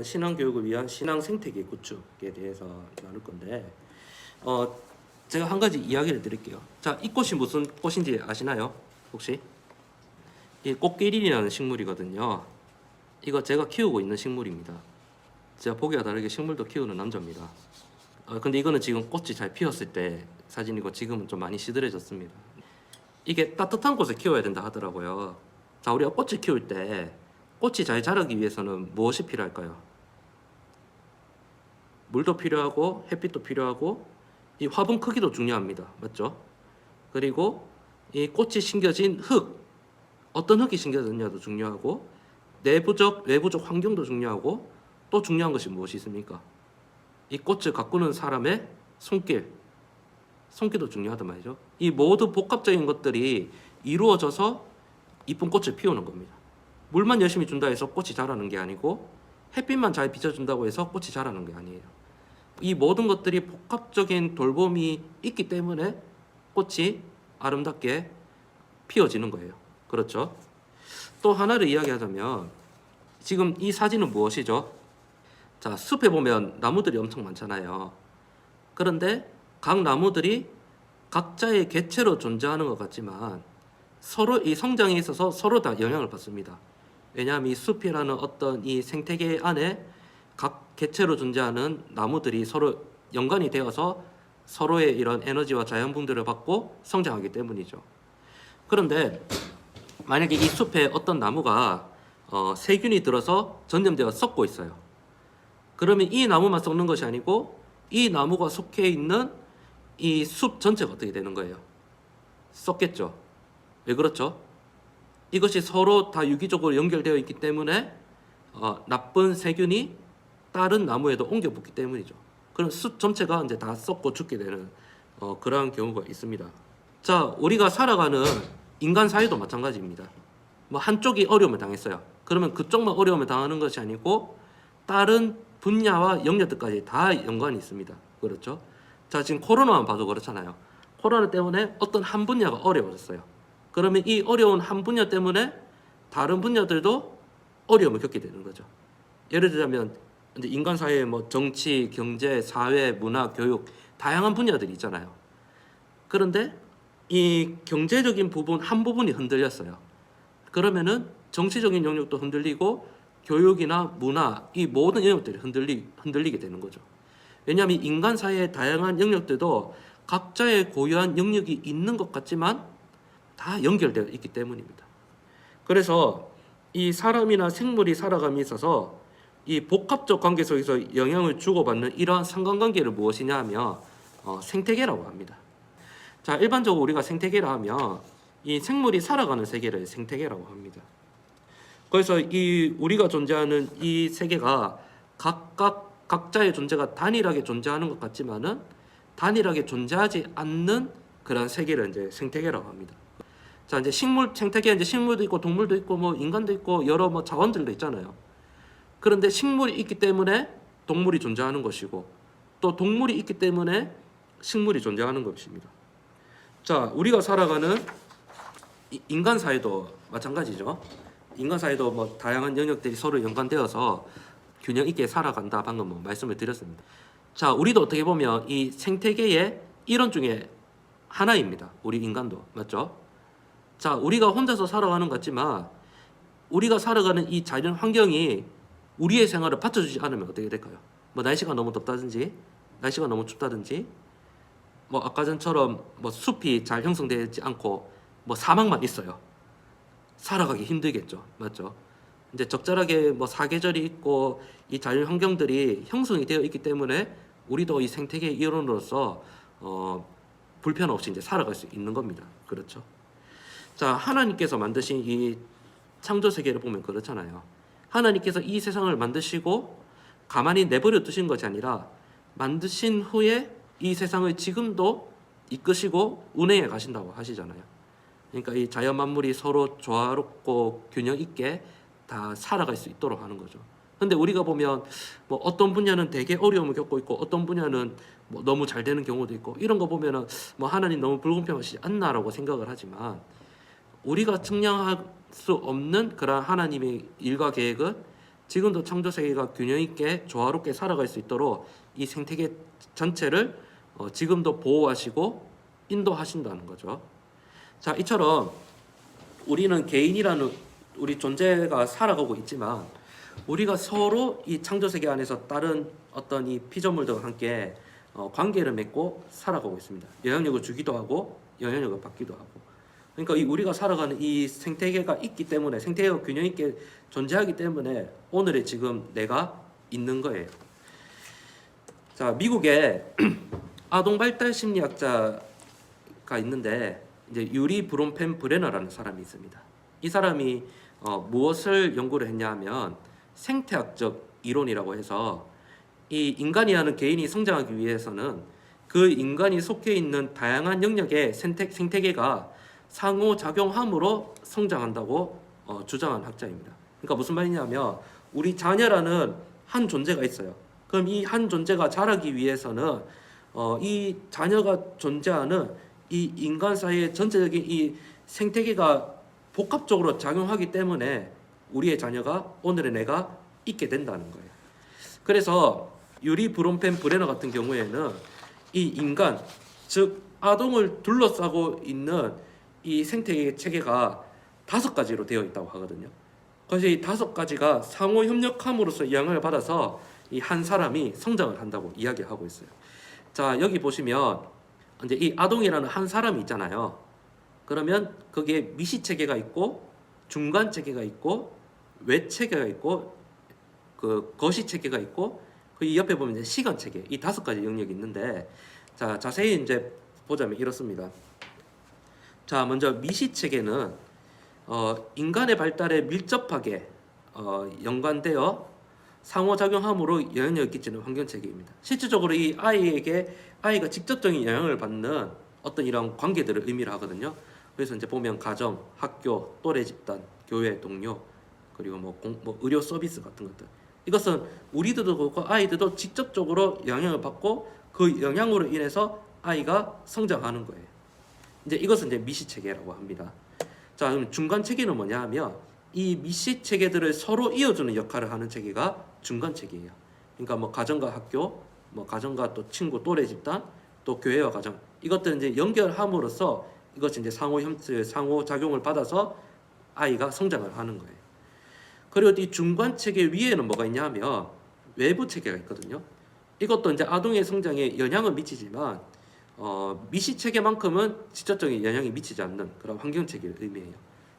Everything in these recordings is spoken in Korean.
신앙교육을 위한 신앙 생태계 구축에 대해서 나눌 건데 제가 한 가지 이야기를 드릴게요. 자, 이 꽃이 무슨 꽃인지 아시나요? 혹시? 이 꽃길이라는 식물이거든요. 이거 제가 키우고 있는 식물입니다. 제가 보기와 다르게 식물도 키우는 남자입니다. 근데 이거는 지금 꽃이 잘 피었을 때 사진이고 지금은 좀 많이 시들해졌습니다. 이게 따뜻한 곳에 키워야 된다 하더라고요. 자, 우리가 꽃을 키울 때 꽃이 잘 자라기 위해서는 무엇이 필요할까요? 물도 필요하고 햇빛도 필요하고 이 화분 크기도 중요합니다. 맞죠? 그리고 이 꽃이 심겨진 흙, 어떤 흙이 심겨졌냐도 중요하고 내부적, 외부적 환경도 중요하고 또 중요한 것이 무엇이 있습니까? 이 꽃을 가꾸는 사람의 손길도 중요하단 말이죠. 이 모든 복합적인 것들이 이루어져서 이쁜 꽃을 피우는 겁니다. 물만 열심히 준다 해서 꽃이 자라는 게 아니고 햇빛만 잘 비춰준다고 해서 꽃이 자라는 게 아니에요. 이 모든 것들이 복합적인 돌봄이 있기 때문에 꽃이 아름답게 피어지는 거예요. 그렇죠? 또 하나를 이야기하자면 지금 이 사진은 무엇이죠? 자, 숲에 보면 나무들이 엄청 많잖아요. 그런데 각 나무들이 각자의 개체로 존재하는 것 같지만 서로 이 성장에 있어서 서로 다 영향을 받습니다. 왜냐하면 이 숲이라는 어떤 이 생태계 안에 각 개체로 존재하는 나무들이 서로 연관이 되어서 서로의 이런 에너지와 자연분들을 받고 성장하기 때문이죠. 그런데 만약에 이 숲에 어떤 나무가 세균이 들어서 전염되어 썩고 있어요. 그러면 이 나무만 썩는 것이 아니고 이 나무가 속해 있는 이 숲 전체가 어떻게 되는 거예요? 썩겠죠. 왜 그렇죠? 이것이 서로 다 유기적으로 연결되어 있기 때문에 나쁜 세균이 다른 나무에도 옮겨 붙기 때문이죠. 그럼 숲 전체가 이제 다 썩고 죽게 되는 그러한 경우가 있습니다. 자, 우리가 살아가는 인간 사회도 마찬가지입니다. 뭐 한쪽이 어려움을 당했어요. 그러면 그쪽만 어려움을 당하는 것이 아니고 다른 분야와 영역들까지 다 연관이 있습니다. 그렇죠? 자, 지금 코로나만 봐도 그렇잖아요. 코로나 때문에 어떤 한 분야가 어려워졌어요. 그러면 이 어려운 한 분야 때문에 다른 분야들도 어려움을 겪게 되는 거죠. 예를 들자면 이제 인간 사회에 뭐 정치, 경제, 사회, 문화, 교육 다양한 분야들이 있잖아요. 그런데 이 경제적인 부분 한 부분이 흔들렸어요. 그러면은 정치적인 영역도 흔들리고 교육이나 문화 이 모든 영역들이 흔들리게 되는 거죠. 왜냐하면 인간 사회의 다양한 영역들도 각자의 고유한 영역이 있는 것 같지만 다 연결되어 있기 때문입니다. 그래서 이 사람이나 생물이 살아감에 있어서 이 복합적 관계 속에서 영향을 주고받는 이러한 상관관계를 무엇이냐 하면 생태계라고 합니다. 자, 일반적으로 우리가 생태계라 하면 이 생물이 살아가는 세계를 생태계라고 합니다. 그래서 이 우리가 존재하는 이 세계가 각자의 존재가 단일하게 존재하는 것 같지만은 단일하게 존재하지 않는 그런 세계를 이제 생태계라고 합니다. 자, 이제 생태계 이제 식물도 있고 동물도 있고 뭐 인간도 있고 여러 뭐 자원들도 있잖아요. 그런데 식물이 있기 때문에 동물이 존재하는 것이고 또 동물이 있기 때문에 식물이 존재하는 것입니다. 자, 우리가 살아가는 인간 사회도 마찬가지죠. 인간 사회도 뭐 다양한 영역들이 서로 연관되어서 균형 있게 살아간다 방금 뭐 말씀을 드렸습니다. 자, 우리도 어떻게 보면 이 생태계의 일원 중에 하나입니다. 우리 인간도 맞죠? 자, 우리가 혼자서 살아가는 것 같지만 우리가 살아가는 이 자연 환경이 우리의 생활을 받쳐주지 않으면 어떻게 될까요? 뭐 날씨가 너무 덥다든지 날씨가 너무 춥다든지 뭐 아까 전처럼 뭐 숲이 잘 형성되지 않고 뭐 사막만 있어요. 살아가기 힘들겠죠. 맞죠? 이제 적절하게 뭐 사계절이 있고 이 자연 환경들이 형성이 되어 있기 때문에 우리도 이 생태계의 일원으로서 불편 없이 이제 살아갈 수 있는 겁니다. 그렇죠? 자, 하나님께서 만드신 이 창조 세계를 보면 그렇잖아요. 하나님께서 이 세상을 만드시고 가만히 내버려 두신 것이 아니라 만드신 후에 이 세상을 지금도 이끄시고 운행해 가신다고 하시잖아요. 그러니까 이 자연 만물이 서로 조화롭고 균형 있게 다 살아갈 수 있도록 하는 거죠. 근데 우리가 보면 뭐 어떤 분야는 되게 어려움을 겪고 있고 어떤 분야는 뭐 너무 잘 되는 경우도 있고 이런 거 보면은 뭐 하나님 너무 불공평하시지 않나라고 생각을 하지만 우리가 측량할 수 없는 그런 하나님의 일과 계획은 지금도 창조 세계가 균형 있게 조화롭게 살아갈 수 있도록 이 생태계 전체를 지금도 보호하시고 인도하신다는 거죠. 자, 이처럼 우리는 개인이라는 우리 존재가 살아가고 있지만 우리가 서로 이 창조 세계 안에서 다른 어떤 이 피조물들과 함께 관계를 맺고 살아가고 있습니다. 영향력을 주기도 하고 영향력을 받기도 하고. 그러니까 이 우리가 살아가는 이 생태계가 있기 때문에, 생태계가 균형 있게 존재하기 때문에 오늘의 지금 내가 있는 거예요. 자, 미국에 아동 발달 심리학자가 있는데 이제 유리 브롬펜 브레너라는 사람이 있습니다. 이 사람이 무엇을 연구를 했냐면 생태학적 이론이라고 해서 이 인간이 하는 개인이 성장하기 위해서는 그 인간이 속해 있는 다양한 영역의 생태계가 상호작용함으로 성장한다고 주장한 학자입니다. 그러니까 무슨 말이냐면 우리 자녀라는 한 존재가 있어요. 그럼 이 한 존재가 자라기 위해서는 이 자녀가 존재하는 이 인간 사이의 전체적인 이 생태계가 복합적으로 작용하기 때문에 우리의 자녀가 오늘의 내가 있게 된다는 거예요. 그래서 유리 브롬펜 브레너 같은 경우에는 이 인간, 즉 아동을 둘러싸고 있는 이 생태계 체계가 5가지로 되어 있다고 하거든요. 그래서 이 5가지가 상호 협력함으로써 영향을 받아서 이 한 사람이 성장을 한다고 이야기하고 있어요. 자, 여기 보시면 이제 이 아동이라는 한 사람이 있잖아요. 그러면 거기에 미시 체계가 있고 중간 체계가 있고 외 체계가 있고 그 거시 체계가 있고 그 옆에 보면 이제 시간 체계, 이 5가지 영역이 있는데, 자, 자세히 이제 보자면 이렇습니다. 자, 먼저 미시 체계는 인간의 발달에 밀접하게 연관되어 상호작용함으로 영향력을 끼치는 환경체계입니다. 실질적으로 이 아이가 직접적인 영향을 받는 어떤 이런 관계들을 의미를 하거든요. 그래서 이제 보면 가정, 학교, 또래 집단, 교회, 동료, 그리고 뭐 의료 서비스 같은 것들. 이것은 우리들도 그렇고 아이들도 직접적으로 영향을 받고 그 영향으로 인해서 아이가 성장하는 거예요. 이제 이것은 이제 미시 체계라고 합니다. 자, 그럼 중간 체계는 뭐냐 하면 이 미시 체계들을 서로 이어주는 역할을 하는 체계가 중간 체계예요. 그러니까 뭐 가정과 학교, 뭐 가정과 또 친구, 또래 집단, 또 교회와 가정, 이것들은 이제 연결함으로써 이것이 이제 상호 작용을 받아서 아이가 성장을 하는 거예요. 그리고 이 중간 체계 위에는 뭐가 있냐면 외부 체계가 있거든요. 이것도 이제 아동의 성장에 영향을 미치지만 미시 체계만큼은 직접적인 영향이 미치지 않는 그런 환경 체계를 의미해요.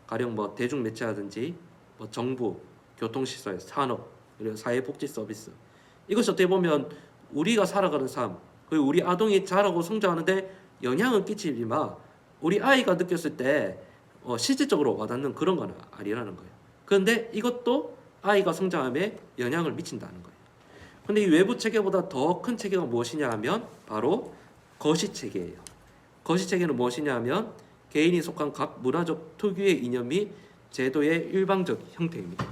가령 뭐 대중 매체라든지 뭐 정부, 교통시설, 산업, 그리고 사회복지 서비스. 이것이 어떻게 보면 우리가 살아가는 삶, 그리고 우리 아동이 자라고 성장하는데 영향을 끼치지만 우리 아이가 느꼈을 때 실질적으로 와닿는 그런 건 아니라는 거예요. 그런데 이것도 아이가 성장함에 영향을 미친다는 거예요. 근데 이 외부 체계보다 더 큰 체계가 무엇이냐 하면 바로 거시 체계예요. 거시 체계는 무엇이냐 하면 개인이 속한 각 문화적 특유의 이념 및 제도의 일방적 형태입니다.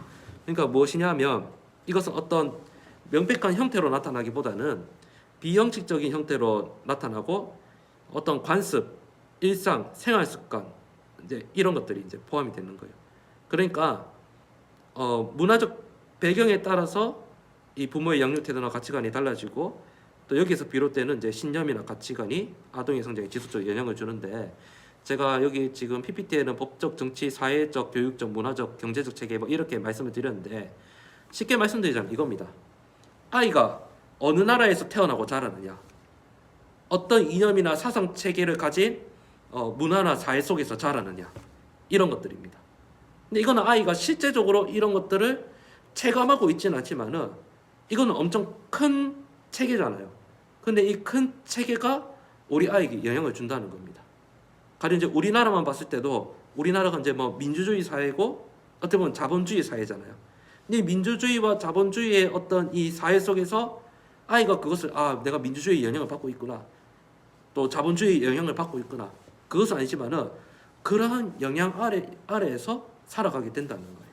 그러니까 무엇이냐 하면 이것은 어떤 명백한 형태로 나타나기보다는 비형식적인 형태로 나타나고 어떤 관습, 일상, 생활 습관 이제 이런 것들이 이제 포함이 되는 거예요. 그러니까 문화적 배경에 따라서 이 부모의 양육 태도나 가치관이 달라지고 또 여기서 비롯되는 이제 신념이나 가치관이 아동의 성장에 지속적으로 영향을 주는데, 제가 여기 지금 PPT에는 법적, 정치, 사회적, 교육적, 문화적, 경제적 체계 뭐 이렇게 말씀을 드렸는데 쉽게 말씀드리자면 이겁니다. 아이가 어느 나라에서 태어나고 자라느냐, 어떤 이념이나 사상 체계를 가진 문화나 사회 속에서 자라느냐, 이런 것들입니다. 근데 이거는 아이가 실제적으로 이런 것들을 체감하고 있지는 않지만은 이거는 엄청 큰 체계잖아요. 근데 이 큰 체계가 우리 아이에게 영향을 준다는 겁니다. 가령 이제 우리나라만 봤을 때도 우리나라가 이제 뭐 민주주의 사회고 어떻게 보면 자본주의 사회잖아요. 근데 민주주의와 자본주의의 어떤 이 사회 속에서 아이가 그것을 내가 민주주의의 영향을 받고 있구나, 또 자본주의의 영향을 받고 있구나, 그것은 아니지만은 그러한 영향 아래에서 살아가게 된다는 거예요.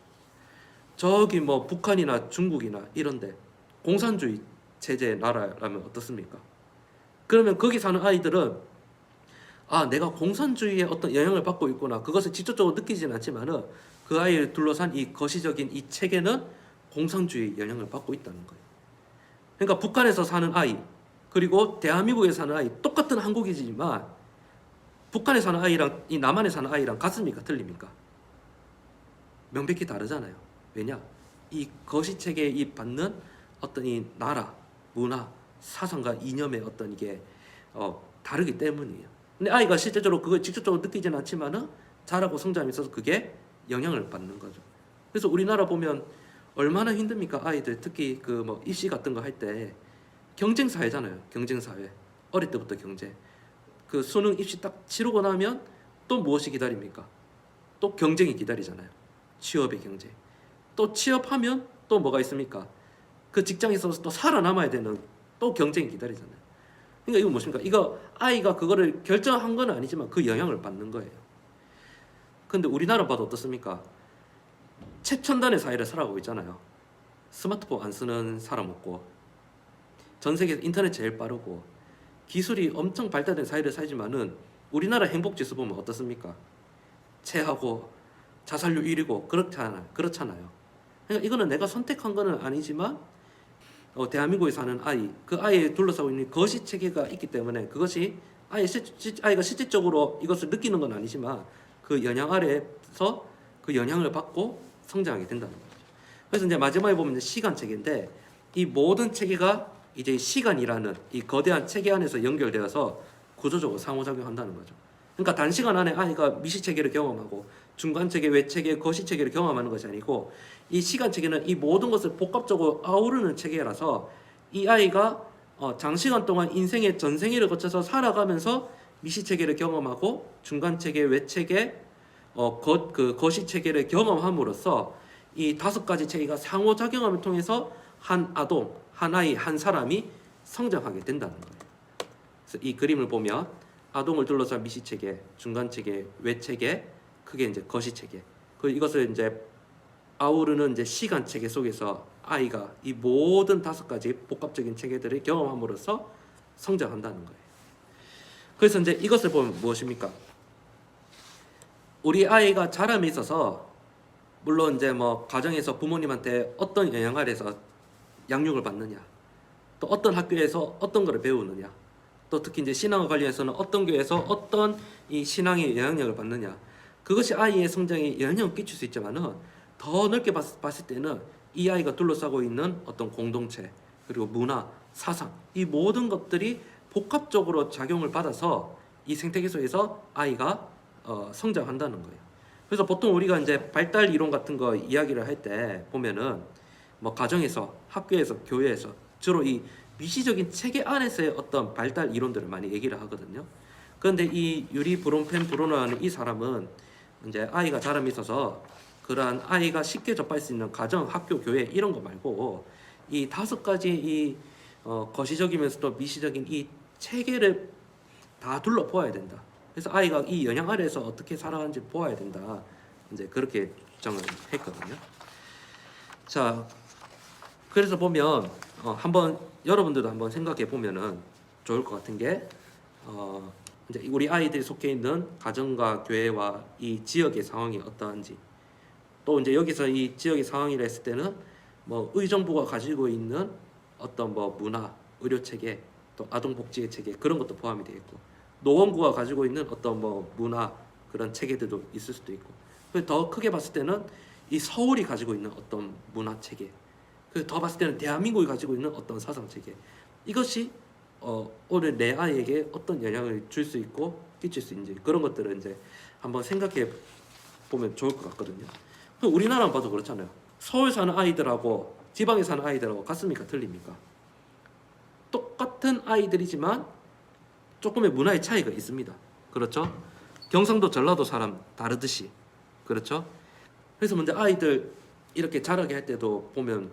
저기 뭐 북한이나 중국이나 이런데 공산주의 체제의 나라라면 어떻습니까? 그러면 거기 사는 아이들은 내가 공산주의의 어떤 영향을 받고 있구나, 그것을 직접적으로 느끼지는 않지만은 그 아이를 둘러싼 이 거시적인 이 체계는 공산주의 영향을 받고 있다는 거예요. 그러니까 북한에서 사는 아이 그리고 대한민국에 사는 아이 똑같은 한국이지만 북한에 사는 아이랑 이 남한에 사는 아이랑 같습니까? 틀립니까? 명백히 다르잖아요. 왜냐? 이 거시체계에 이 받는 어떤 이 나라, 문화, 사상과 이념의 어떤 이게 다르기 때문이에요. 근데 아이가 실제적으로 그걸 직접적으로 느끼지는 않지만은 자라고 성장하면서 그게 영향을 받는 거죠. 그래서 우리나라 보면 얼마나 힘듭니까? 아이들 특히 그 뭐 입시 같은 거 할 때 경쟁 사회잖아요. 경쟁 사회. 어릴 때부터 경쟁. 그 수능 입시 딱 치르고 나면 또 무엇이 기다립니까? 또 경쟁이 기다리잖아요. 취업의 경쟁. 또 취업하면 또 뭐가 있습니까? 그 직장에서 또 살아남아야 되는 또 경쟁이 기다리잖아요. 그러니까 이거 무엇입니까? 이거 아이가 그거를 결정한 건 아니지만 그 영향을 받는 거예요. 근데 우리나라 봐도 어떻습니까? 최첨단의 사회를 살아가고 있잖아요. 스마트폰 안 쓰는 사람 없고 전 세계에서 인터넷 제일 빠르고 기술이 엄청 발달된 사회를 살지만은 우리나라 행복지수 보면 어떻습니까? 최하고 자살률 1위고 그렇잖아요. 그러니까 이거는 내가 선택한 거는 아니지만 대한민국에 사는 아이, 그 아이에 둘러싸고 있는 거시 체계가 있기 때문에 그것이 아이가 실질적으로 이것을 느끼는 건 아니지만 그 영향 아래에서 그 영향을 받고 성장하게 된다는 거죠. 그래서 이제 마지막에 보면 이제 시간 체계인데 이 모든 체계가 이제 시간이라는 이 거대한 체계 안에서 연결되어서 구조적으로 상호작용한다는 거죠. 그러니까 단시간 안에 아이가 미시 체계를 경험하고 중간 체계, 외 체계, 거시 체계를 경험하는 것이 아니고 이 시간 체계는 이 모든 것을 복합적으로 아우르는 체계라서 이 아이가 장시간 동안 인생의 전생애를 거쳐서 살아가면서 미시 체계를 경험하고 중간 체계, 외 체계, 거시 체계를 경험함으로써 이 5가지 체계가 상호작용함을 통해서 한 아동, 한 아이, 한 사람이 성장하게 된다는 거예요. 그래서 이 그림을 보면 아동을 둘러싼 미시 체계, 중간 체계, 외 체계, 그게 이제 거시 체계. 이것을 이제 아우르는 이제 시간 체계 속에서 아이가 이 모든 5가지 복합적인 체계들을 경험함으로써 성장한다는 거예요. 그래서 이제 이것을 보면 무엇입니까? 우리 아이가 자람에 있어서 물론 이제 뭐 가정에서 부모님한테 어떤 영향 아래서 양육을 받느냐, 또 어떤 학교에서 어떤 것을 배우느냐, 또 특히 이제 신앙과 관련해서는 어떤 교회에서 어떤 이 신앙의 영향력을 받느냐, 그것이 아이의 성장에 영향을 끼칠 수 있지만은 더 넓게 봤을 때는 이 아이가 둘러싸고 있는 어떤 공동체 그리고 문화, 사상 이 모든 것들이 복합적으로 작용을 받아서 이 생태계 속에서 아이가 성장한다는 거예요. 그래서 보통 우리가 이제 발달 이론 같은 거 이야기를 할 때 보면은 뭐 가정에서, 학교에서, 교회에서 주로 이 미시적인 체계 안에서의 어떤 발달 이론들을 많이 얘기를 하거든요. 그런데 이 유리 브롬펜 브루너라는 이 사람은 이제 아이가 자람에 있어서 그러한 아이가 쉽게 접할 수 있는 가정, 학교, 교회 이런 거 말고 이 5가지 이 거시적이면서도 미시적인 이 체계를 다 둘러 보아야 된다. 그래서 아이가 이 영향 아래에서 어떻게 살아가는지 보아야 된다. 이제 그렇게 주장을 했거든요. 자, 그래서 보면 한번 여러분들도 한번 생각해 보면은 좋을 것 같은 게 이제 우리 아이들이 속해 있는 가정과 교회와 이 지역의 상황이 어떠한지, 또 이제 여기서 이 지역의 상황이라 했을 때는 뭐 의정부가 가지고 있는 어떤 뭐 문화, 의료 체계, 또 아동 복지 체계 그런 것도 포함이 되겠고, 노원구가 가지고 있는 어떤 뭐 문화 그런 체계들도 있을 수도 있고, 더 크게 봤을 때는 이 서울이 가지고 있는 어떤 문화 체계, 더 봤을 때는 대한민국이 가지고 있는 어떤 사상 체계, 이것이 오늘 내 아이에게 어떤 영향을 줄 수 있고 끼칠 수 있는지 그런 것들을 이제 한번 생각해 보면 좋을 것 같거든요. 우리나라만 봐도 그렇잖아요. 서울 사는 아이들하고 지방에 사는 아이들하고 같습니까? 틀립니까? 똑같은 아이들이지만 조금의 문화의 차이가 있습니다. 그렇죠? 경상도, 전라도 사람 다르듯이. 그렇죠? 그래서 먼저 아이들 이렇게 자라게 할 때도 보면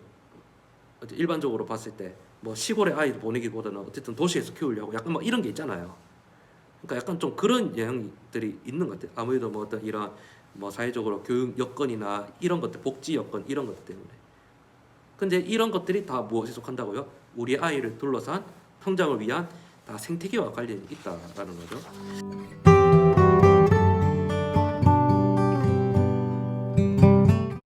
일반적으로 봤을 때 뭐 시골에 아이들 보내기보다는 어쨌든 도시에서 키우려고 약간 뭐 이런 게 있잖아요. 그러니까 약간 좀 그런 영향들이 있는 것 같아요. 아무래도 뭐 어떤 이런 뭐 사회적으로 교육 여건이나 이런 것들, 복지 여건 이런 것 때문에. 근데 이런 것들이 다 무엇에 속한다고요? 우리 아이를 둘러싼 성장을 위한 다 생태계와 관련이 있다라는 거죠.